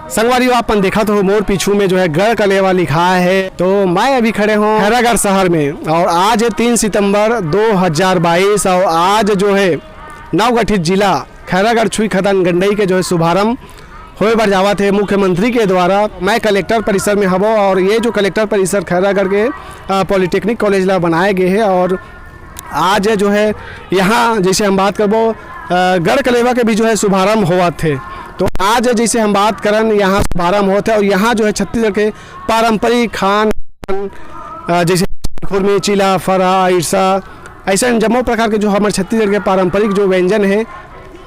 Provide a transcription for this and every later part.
संगवारी अपन देखा तो मोर पीछू में जो है गढ़ कलेवा लिखा है। तो मैं अभी खड़े हूँ खैरागढ़ शहर में और आज है 3 सितंबर 2022 और आज जो है नवगठित जिला खैरागढ़ छुई खदान गंडई के जो है शुभारंभ होए बर जावा थे मुख्यमंत्री के द्वारा। मैं कलेक्टर परिसर में हबो और ये जो कलेक्टर परिसर खैरागढ़ के पॉलिटेक्निक कॉलेज ला बनाए गए हैं और आज जो है यहाँ जैसे हम बात करबो गढ़ कलेवा के भी जो है शुभारंभ हुआ थे। तो आज जैसे हम बात करन यहाँ शुभारंभ होता है और यहाँ जो है छत्तीसगढ़ के पारंपरिक खान जैसे खुरमी, चीला, फरा, इरसा ऐसे जम्मो प्रकार के जो हमारे छत्तीसगढ़ के पारंपरिक जो व्यंजन है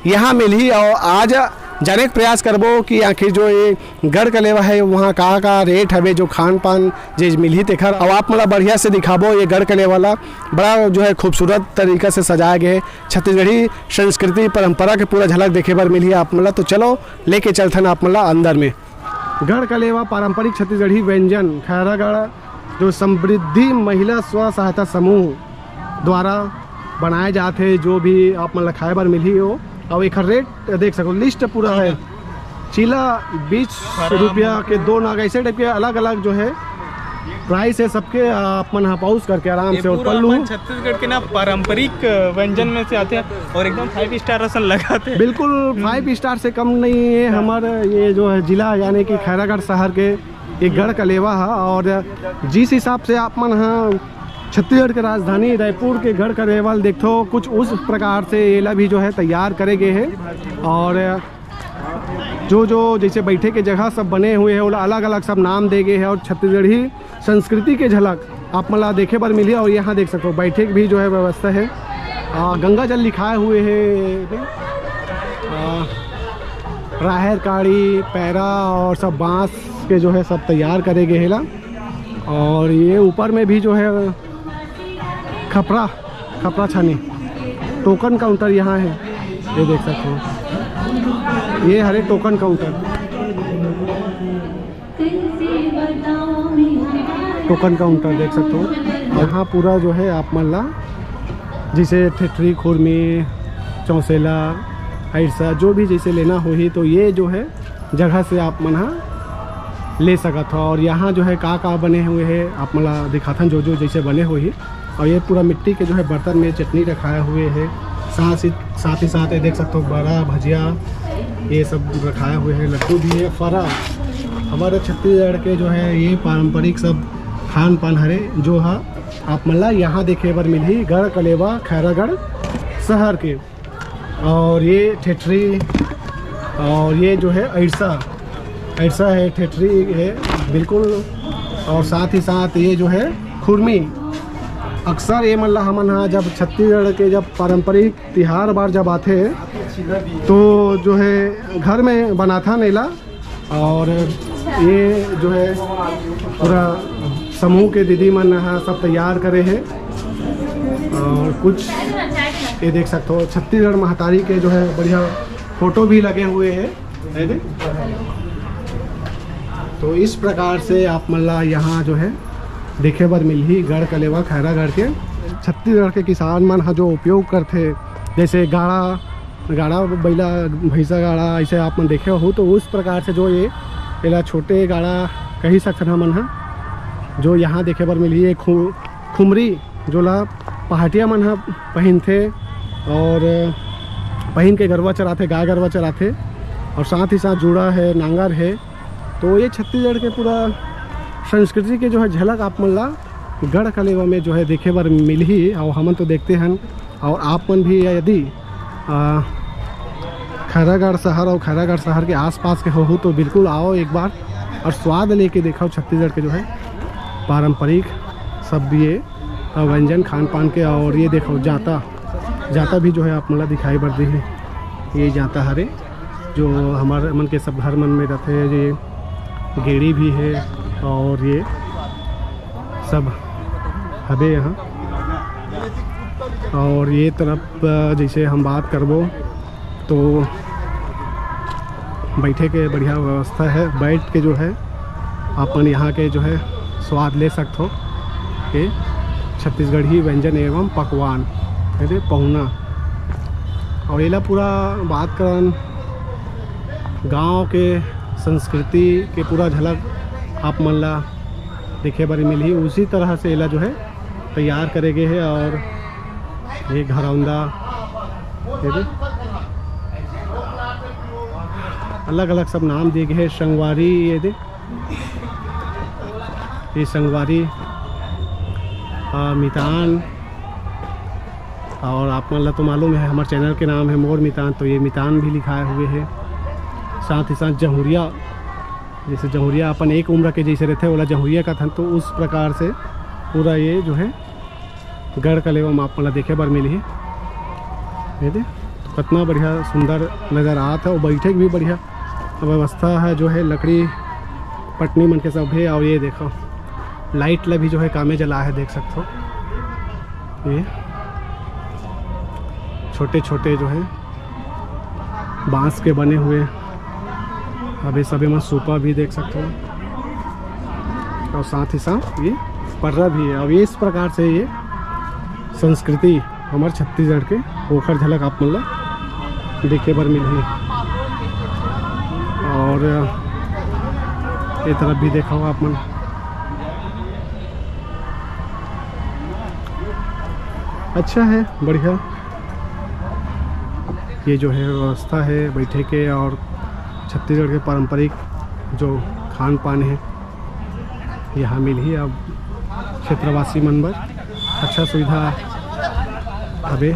यहाँ मिली। और आज जाने का प्रयास करबो कि आखिर जो ये गढ़ कलेवा है वहाँ का रेट हवे जो खान पान जो मिली तेखर और आप मतलब बढ़िया से दिखाबो। ये गढ़ कलेवा वाला बड़ा जो है खूबसूरत तरीका से सजाया गया है, छत्तीसगढ़ी संस्कृति परंपरा के पूरा झलक देखे बर मिली आप मतलब। तो चलो लेके चलथन आप मतलब अंदर में। गढ़ कलेवा पारंपरिक छत्तीसगढ़ी व्यंजन खैरागढ़ जो समृद्धि महिला स्व सहायता समूह द्वारा बनाए जाते जो भी आप मतलब खाए बर मिली हो। और एक रेट देख सको, लिस्ट पूरा है। चीला 20 रुपया के 2 नाग ऐसे टाइप के अलग अलग जो है प्राइस है सबके। अपन यहाँ पाउस करके आराम से और पल्लू छत्तीसगढ़ के ना पारंपरिक व्यंजन में से आते हैं और एकदम 5 स्टार रसन लगाते हैं। बिल्कुल 5 स्टार से कम नहीं है हमारे ये जो है जिला यानी कि खैरागढ़ शहर के एक गढ़ कलेवा है। और जिस हिसाब से आप मन हाँ छत्तीसगढ़ के राजधानी रायपुर के गढ़ कलेवा देखो कुछ उस प्रकार से एला भी जो है तैयार करे गए हैं। और जो जैसे बैठे के जगह सब बने हुए हैं वो अलग अलग सब नाम दे गए हैं और छत्तीसगढ़ी संस्कृति के झलक आप मतलब देखे पर मिली। और यहाँ देख सकते हो बैठे की भी जो है व्यवस्था है। गंगा जल लिखाए हुए है, राहर काड़ी पैरा और सब बांस के जो है सब तैयार करे गए हैं। और ये ऊपर में भी जो है खपरा छानी टोकन काउंटर यहाँ है, ये देख सकते हो। ये हरे टोकन काउंटर देख सकते हो। यहाँ पूरा जो है आप मल्ला जैसे ठेठरी, खुरमी, चौसेला, ऐसा जो भी जैसे लेना हो ही तो ये जो है जगह से आप मना ले सकत हो। और यहाँ जो है का बने हुए हैं आप मला दिखाथन जो जैसे बने हो ही। और ये पूरा मिट्टी के जो है बर्तन में चटनी रखाए हुए हैं, साथ ही साथ ये देख सकते हो बड़ा भजिया ये सब रखाए हुए हैं। लड्डू भी है। फरा हमारे छत्तीसगढ़ के जो है ये पारंपरिक सब खान पान हरे जो है आप मला यहाँ देखे बर मिली गढ़ कलेवा खैरागढ़ शहर के। और ये ठेठरी और ये जो है ऐसा है, ठेठरी है बिल्कुल। और साथ ही साथ ये जो है खुरमी अक्सर ये मतलब हमन हाँ जब छत्तीसगढ़ के जब पारंपरिक तिहार बार जब आते तो जो है घर में बनाथा नेला। और ये जो है पूरा समूह के दीदी मन हाँ सब तैयार करे हैं। और कुछ ये देख सकते हो छत्तीसगढ़ महतारी के जो है बढ़िया फोटो भी लगे हुए हैं। तो इस प्रकार से आप मल्ला यहाँ जो है देखे बर मिली गढ़ कलेवा खैरागढ़ के। छत्तीसगढ़ के किसान मन जो उपयोग करते जैसे गाड़ा बैला भैंसा गाड़ा ऐसे आप मन देखे हो तो उस प्रकार से जो ये एला छोटे गाड़ा कही सकते हमन जो यहाँ देखे बर मिली। खुमरी जो ला पहाटिया मन पहनते और पहन के गरवा चराते, गाय गरवा चराते। और साथ ही साथ जुड़ा है, नांगर है। तो ये छत्तीसगढ़ के पूरा संस्कृति के जो है झलक आप मल्ला गढ़ कलेवा में जो है देखे बर मिल ही। और हमन तो देखते हैं। और आप मन भी यदि खैरागढ़ शहर और खैरागढ़ शहर के आसपास के हो तो बिल्कुल आओ एक बार और स्वाद लेके देखो छत्तीसगढ़ के जो है पारंपरिक सब ये व्यंजन खान पान के। और ये देखो जाता भी जो है आप मला दिखाई बर दी है। ये जाता हरे जो हमारे मन के सब घर मन में रहते हैं। ये गेड़ी भी है और ये सब हबे यहाँ। और ये तरफ जैसे हम बात करबो तो बैठे के बढ़िया व्यवस्था है। बैठ के जो है अपन यहाँ के जो है स्वाद ले सकते हो के छत्तीसगढ़ी व्यंजन एवं पकवान पहुना। और एला पूरा बात करन गांव के संस्कृति के पूरा झलक आप मन ला देखे बर मिलही। उसी तरह से एला जो है तैयार करे गए है। और ये घरौंदा अलग अलग सब नाम दिए गए हैं। संगवारी ये संगवारी मितान। और आप मन ला तो मालूम है हमारे चैनल के नाम है मोर मितान, तो ये मितान भी लिखाए हुए है। साथ ही साथ जहुरिया, जैसे जहुरिया अपन एक उम्र के जैसे रहते वाला जहुरिया का था, तो उस प्रकार से पूरा ये जो है गढ़ कलेवा में आप मन ला देखे बर मिली है। ये दे तो कितना बढ़िया सुंदर नज़र आता है। और बैठे भी बढ़िया व्यवस्था है जो है, लकड़ी पटनी मन के सब है। और ये देखो लाइट ला भी जो है कामे जला है, देख सकते हो। ये छोटे छोटे जो है बांस के बने हुए अभी सभी में सूपा भी देख सकते हो। और साथ ही साथ ये पर्रा भी है। और ये इस प्रकार से ये संस्कृति हमारे छत्तीसगढ़ के ओखर झलक आप मन ला देखे बर मिली। और ये तरफ भी देखा हो आप मन। अच्छा है, बढ़िया। ये जो है व्यवस्था है बैठे के, और छत्तीसगढ़ के पारंपरिक जो खान पान है यहाँ मिल ही। अब क्षेत्रवासी मन बर अच्छा सुविधा हवे।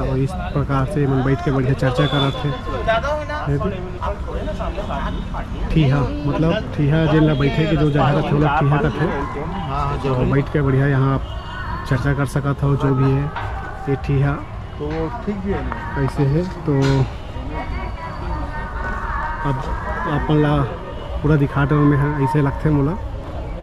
और इस प्रकार से मन बैठ के बढ़िया चर्चा करत थे। ठीहा मतलब ठीहा जिन ला बैठे के जो जगह रखे लोग ठीहा करते, जो बैठ के बढ़िया यहाँ आप चर्चा कर सकत हो जो भी है। ये ठीहा तो ठीक भी है ऐसे है। तो अब अपन ला पूरा दिखा में है ऐसे लगते मोला।